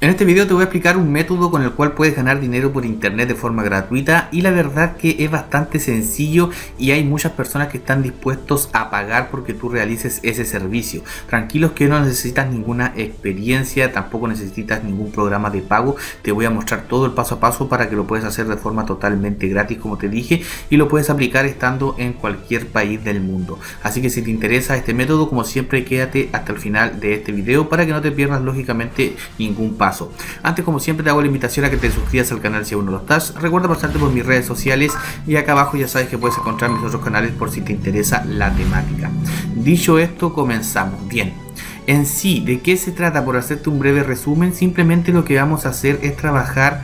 En este video te voy a explicar un método con el cual puedes ganar dinero por internet de forma gratuita, y la verdad que es bastante sencillo y hay muchas personas que están dispuestos a pagar porque tú realices ese servicio. Tranquilos que no necesitas ninguna experiencia, tampoco necesitas ningún programa de pago. Te voy a mostrar todo el paso a paso para que lo puedas hacer de forma totalmente gratis, como te dije, y lo puedes aplicar estando en cualquier país del mundo. Así que si te interesa este método, como siempre, quédate hasta el final de este video para que no te pierdas lógicamente ningún paso. Antes, como siempre, te hago la invitación a que te suscribas al canal si aún no lo estás. Recuerda pasarte por mis redes sociales y acá abajo ya sabes que puedes encontrar mis otros canales por si te interesa la temática. Dicho esto, comenzamos. Bien, en sí, ¿de qué se trata? Por hacerte un breve resumen, simplemente lo que vamos a hacer es trabajar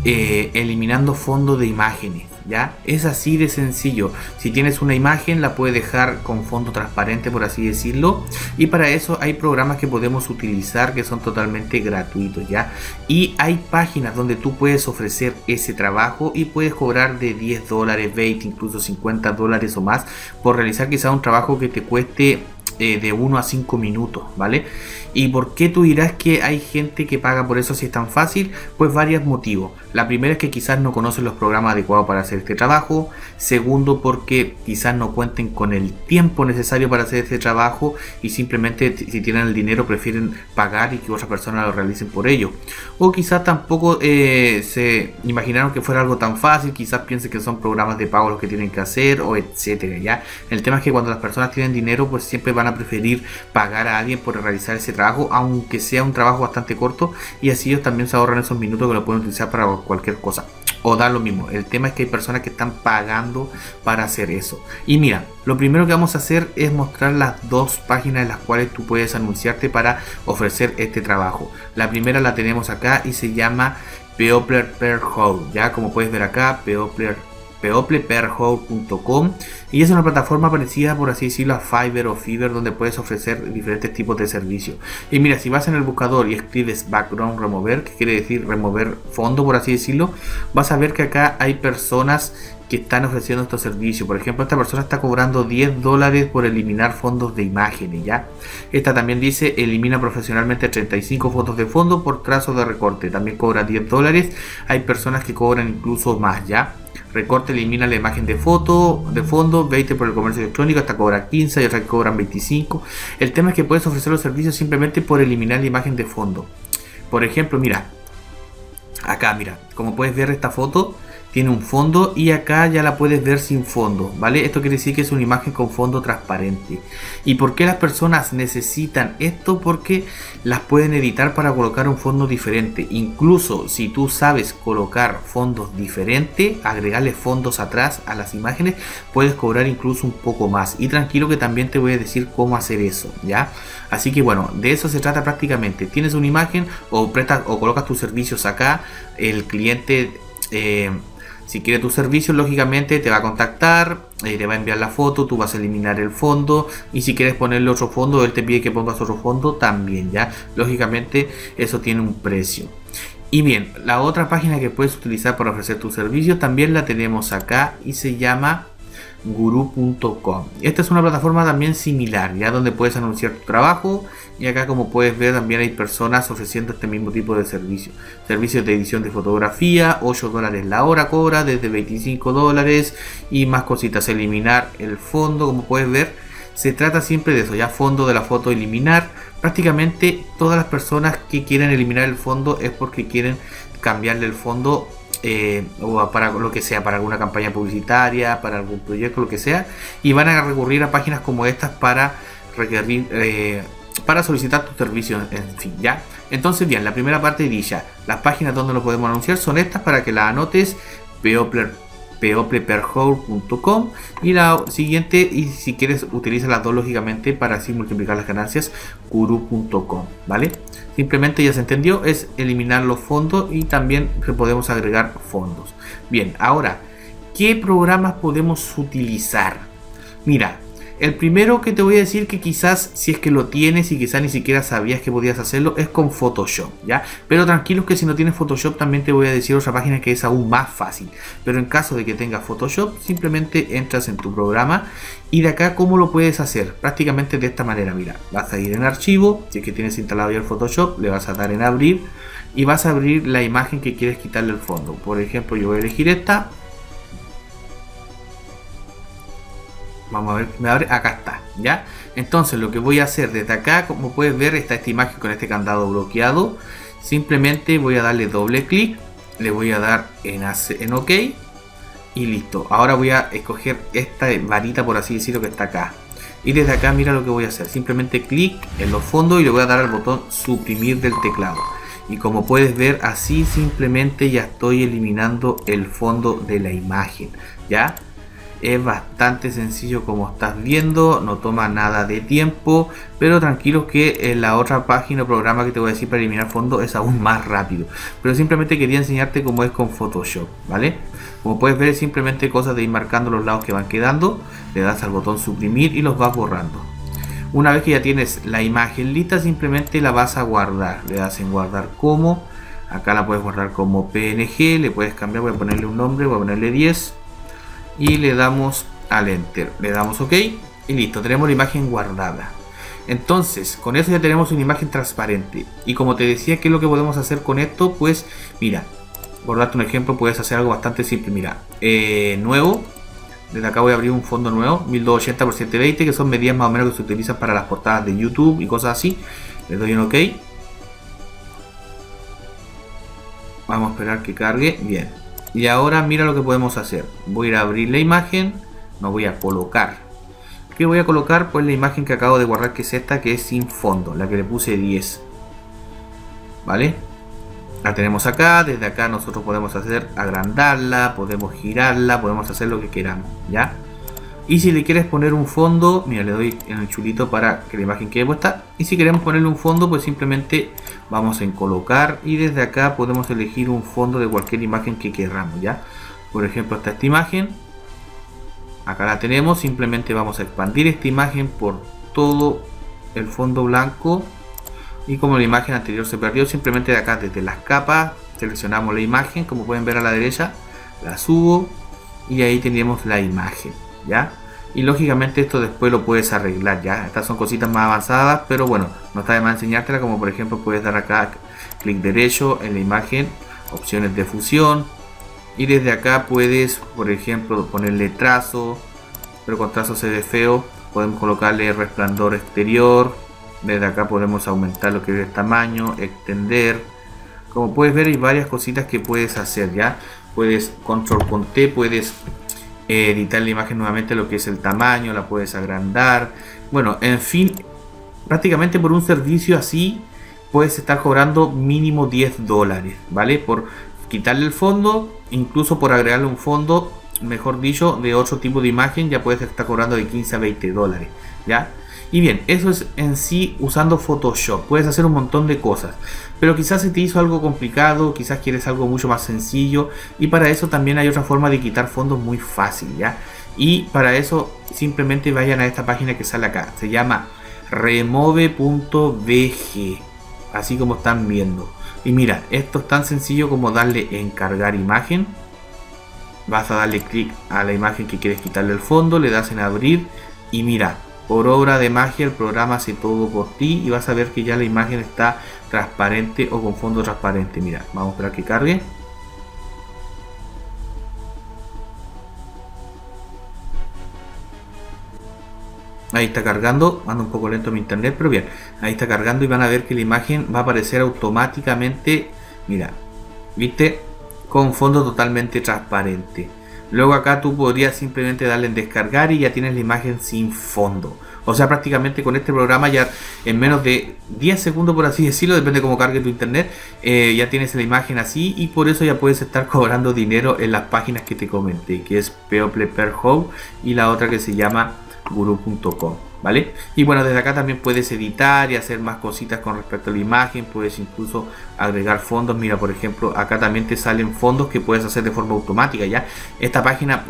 eliminando fondos de imágenes. ¿Ya? Es así de sencillo. Si tienes una imagen, la puedes dejar con fondo transparente, por así decirlo, y para eso hay programas que podemos utilizar que son totalmente gratuitos, ¿ya? Y hay páginas donde tú puedes ofrecer ese trabajo y puedes cobrar de 10 dólares, 20, incluso 50 dólares o más por realizar quizá un trabajo que te cueste de 1 a 5 minutos, ¿vale? ¿Y por qué tú dirás que hay gente que paga por eso si es tan fácil? Pues varios motivos. La primera es que quizás no conocen los programas adecuados para hacer este trabajo. Segundo, porque quizás no cuenten con el tiempo necesario para hacer este trabajo y simplemente, si tienen el dinero, prefieren pagar y que otras personas lo realicen por ellos. O quizás tampoco se imaginaron que fuera algo tan fácil, quizás piensen que son programas de pago los que tienen que hacer, o etcétera, ¿ya? El tema es que cuando las personas tienen dinero, pues siempre van a preferir pagar a alguien por realizar ese trabajo, aunque sea un trabajo bastante corto, y así ellos también se ahorran esos minutos que lo pueden utilizar para cualquier cosa, o da lo mismo. El tema es que hay personas que están pagando para hacer eso. Y mira, lo primero que vamos a hacer es mostrar las dos páginas en las cuales tú puedes anunciarte para ofrecer este trabajo. La primera la tenemos acá y se llama People Per Hour, ya como puedes ver acá, peopleperhour.com, y es una plataforma parecida, por así decirlo, a Fiverr o Fiverr, donde puedes ofrecer diferentes tipos de servicios. Y mira, si vas en el buscador y escribes background remover, que quiere decir remover fondo, por así decirlo, vas a ver que acá hay personas que están ofreciendo estos servicios. Por ejemplo, esta persona está cobrando 10 dólares por eliminar fondos de imágenes, ¿ya? Esta también dice elimina profesionalmente 35 fotos de fondo por trazo de recorte, también cobra 10 dólares. Hay personas que cobran incluso más, ¿ya? Recorte, elimina la imagen de foto de fondo, 20 por el comercio electrónico, hasta cobra 15, y otras que cobran 25. El tema es que puedes ofrecer los servicios simplemente por eliminar la imagen de fondo. Por ejemplo, mira, acá, mira, como puedes ver, esta foto tiene un fondo y acá ya la puedes ver sin fondo, ¿vale? Esto quiere decir que es una imagen con fondo transparente. ¿Y por qué las personas necesitan esto? Porque las pueden editar para colocar un fondo diferente. Incluso si tú sabes colocar fondos diferentes, agregarle fondos atrás a las imágenes, puedes cobrar incluso un poco más. Y tranquilo que también te voy a decir cómo hacer eso, ¿ya? Así que bueno, de eso se trata prácticamente. Tienes una imagen o prestas o colocas tus servicios acá, el cliente si quiere tu servicio, lógicamente te va a contactar, te va a enviar la foto, tú vas a eliminar el fondo, y si quieres ponerle otro fondo, él te pide que pongas otro fondo también, ¿ya? Lógicamente eso tiene un precio. Y bien, la otra página que puedes utilizar para ofrecer tu servicio también la tenemos acá y se llama Guru.com. Esta es una plataforma también similar, ya, donde puedes anunciar tu trabajo, y acá, como puedes ver, también hay personas ofreciendo este mismo tipo de servicio. Servicios de edición de fotografía, 8 dólares la hora cobra, desde 25 dólares y más cositas. Eliminar el fondo, como puedes ver, se trata siempre de eso, ya, fondo de la foto eliminar. Prácticamente todas las personas que quieren eliminar el fondo es porque quieren cambiarle el fondo o para lo que sea, para alguna campaña publicitaria, para algún proyecto, lo que sea, y van a recurrir a páginas como estas para requerir, para solicitar tu servicio, en fin, ¿ya? Entonces, bien, la primera parte dice, las páginas donde lo podemos anunciar son estas para que las anotes, peopleperhour.com, y la siguiente, y si quieres utiliza las dos lógicamente para así multiplicar las ganancias, Guru.com, ¿vale? Simplemente, ya se entendió, es eliminar los fondos y también podemos agregar fondos. Bien, ahora, ¿qué programas podemos utilizar? Mira, el primero que te voy a decir, que quizás si es que lo tienes y quizás ni siquiera sabías que podías hacerlo, es con Photoshop, ¿ya? Pero tranquilos que si no tienes Photoshop también te voy a decir otra página que es aún más fácil. Pero en caso de que tengas Photoshop, simplemente entras en tu programa y de acá, ¿cómo lo puedes hacer? Prácticamente de esta manera, mira, vas a ir en archivo, si es que tienes instalado ya el Photoshop, le vas a dar en abrir y vas a abrir la imagen que quieres quitarle el fondo. Por ejemplo, yo voy a elegir esta. Vamos a ver, me abre, acá está, ¿ya? Entonces lo que voy a hacer desde acá, como puedes ver, está esta imagen con este candado bloqueado. Simplemente voy a darle doble clic, le voy a dar en OK y listo. Ahora voy a escoger esta varita, por así decirlo, que está acá. Y desde acá mira lo que voy a hacer, simplemente clic en los fondos y le voy a dar al botón suprimir del teclado. Y como puedes ver, así simplemente ya estoy eliminando el fondo de la imagen, ¿ya? Es bastante sencillo como estás viendo, no toma nada de tiempo, pero tranquilos que en la otra página o programa que te voy a decir para eliminar fondo es aún más rápido. Pero simplemente quería enseñarte cómo es con Photoshop, ¿vale? Como puedes ver, simplemente cosas de ir marcando los lados que van quedando, le das al botón suprimir y los vas borrando. Una vez que ya tienes la imagen lista, simplemente la vas a guardar, le das en guardar como, acá la puedes guardar como PNG, le puedes cambiar, voy a ponerle un nombre, voy a ponerle 10. Y le damos al enter, le damos OK y listo, tenemos la imagen guardada. Entonces con eso ya tenemos una imagen transparente. Y como te decía, ¿qué es lo que podemos hacer con esto? Pues mira, por darte un ejemplo, puedes hacer algo bastante simple. Mira, nuevo, desde acá voy a abrir un fondo nuevo, 1280 x 720, que son medidas más o menos que se utilizan para las portadas de YouTube y cosas así. Le doy en OK. Vamos a esperar que cargue. Bien. Y ahora mira lo que podemos hacer. Voy a ir a abrir la imagen. No voy a colocar. ¿Qué voy a colocar? Pues la imagen que acabo de guardar, que es esta, que es sin fondo. La que le puse 10. ¿Vale? La tenemos acá. Desde acá nosotros podemos hacer agrandarla. Podemos girarla. Podemos hacer lo que queramos. ¿Ya? Y si le quieres poner un fondo, mira, le doy en el chulito para que la imagen quede puesta. Y si queremos ponerle un fondo, pues simplemente vamos en colocar y desde acá podemos elegir un fondo de cualquier imagen que queramos, ¿ya? Por ejemplo, esta imagen, acá la tenemos. Simplemente vamos a expandir esta imagen por todo el fondo blanco. Y como la imagen anterior se perdió, simplemente de acá desde las capas seleccionamos la imagen, como pueden ver a la derecha, la subo y ahí tenemos la imagen, ¿ya? Y lógicamente esto después lo puedes arreglar, ¿ya? Estas son cositas más avanzadas, pero bueno, no está de más enseñártela. Como por ejemplo puedes dar acá clic derecho en la imagen, opciones de fusión, y desde acá puedes, por ejemplo, ponerle trazo, pero con trazo se ve feo. Podemos colocarle resplandor exterior. Desde acá podemos aumentar lo que es el tamaño, extender. Como puedes ver, hay varias cositas que puedes hacer, ¿ya? Puedes control con T, puedes editar la imagen nuevamente, lo que es el tamaño, la puedes agrandar. Bueno, en fin, prácticamente por un servicio así puedes estar cobrando mínimo $10, ¿vale? Por quitarle el fondo, incluso por agregarle un fondo, mejor dicho, de otro tipo de imagen, ya puedes estar cobrando de 15 a $20, ¿ya? Y bien, eso es en sí usando Photoshop. Puedes hacer un montón de cosas, pero quizás se te hizo algo complicado, quizás quieres algo mucho más sencillo, y para eso también hay otra forma de quitar fondos muy fácil, ¿ya? Y para eso simplemente vayan a esta página que sale acá, se llama remove.bg, así como están viendo. Y mira, esto es tan sencillo como darle en cargar imagen. Vas a darle clic a la imagen que quieres quitarle el fondo, le das en abrir y mira, por obra de magia el programa hace todo por ti y vas a ver que ya la imagen está transparente o con fondo transparente. Mira, vamos a esperar que cargue. Ahí está cargando, anda un poco lento mi internet, pero bien, ahí está cargando y van a ver que la imagen va a aparecer automáticamente, mira, ¿viste? Con fondo totalmente transparente. Luego acá tú podrías simplemente darle en descargar y ya tienes la imagen sin fondo. O sea, prácticamente con este programa ya en menos de 10 segundos, por así decirlo, depende de cómo cargue tu internet, ya tienes la imagen así y por eso ya puedes estar cobrando dinero en las páginas que te comenté, que es People Per Home y la otra que se llama Guru.com, ¿vale? Y bueno, desde acá también puedes editar y hacer más cositas con respecto a la imagen, puedes incluso agregar fondos. Mira, por ejemplo, acá también te salen fondos que puedes hacer de forma automática, ¿ya? Esta página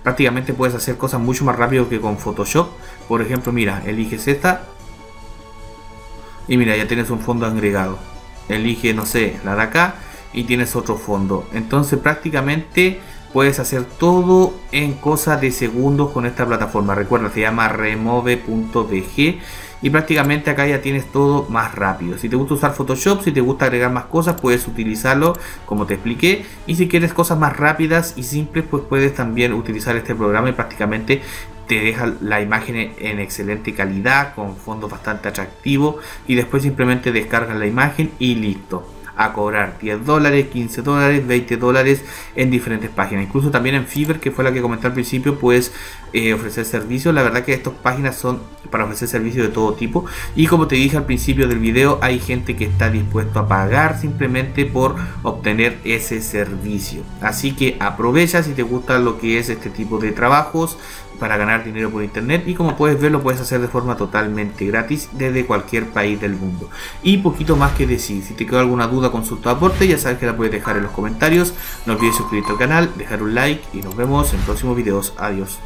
prácticamente puedes hacer cosas mucho más rápido que con Photoshop. Por ejemplo, mira, eliges esta y mira, ya tienes un fondo agregado. Elige, no sé, la de acá y tienes otro fondo. Entonces prácticamente puedes hacer todo en cosas de segundos con esta plataforma. Recuerda, se llama remove.bg y prácticamente acá ya tienes todo más rápido. Si te gusta usar Photoshop, si te gusta agregar más cosas, puedes utilizarlo como te expliqué, y si quieres cosas más rápidas y simples, pues puedes también utilizar este programa y prácticamente te deja la imagen en excelente calidad, con fondos bastante atractivos, y después simplemente descargas la imagen y listo. A cobrar $10, $15, $20 en diferentes páginas. Incluso también en Fiverr, que fue la que comenté al principio, puedes ofrecer servicios. La verdad que estas páginas son para ofrecer servicios de todo tipo, y como te dije al principio del video, hay gente que está dispuesto a pagar simplemente por obtener ese servicio. Así que aprovecha si te gusta lo que es este tipo de trabajos para ganar dinero por internet, y como puedes ver, lo puedes hacer de forma totalmente gratis desde cualquier país del mundo. Y poquito más que decir. Si te quedó alguna duda, consulta o aporte, ya sabes que la puedes dejar en los comentarios. No olvides suscribirte al canal, dejar un like, y nos vemos en próximos videos. Adiós.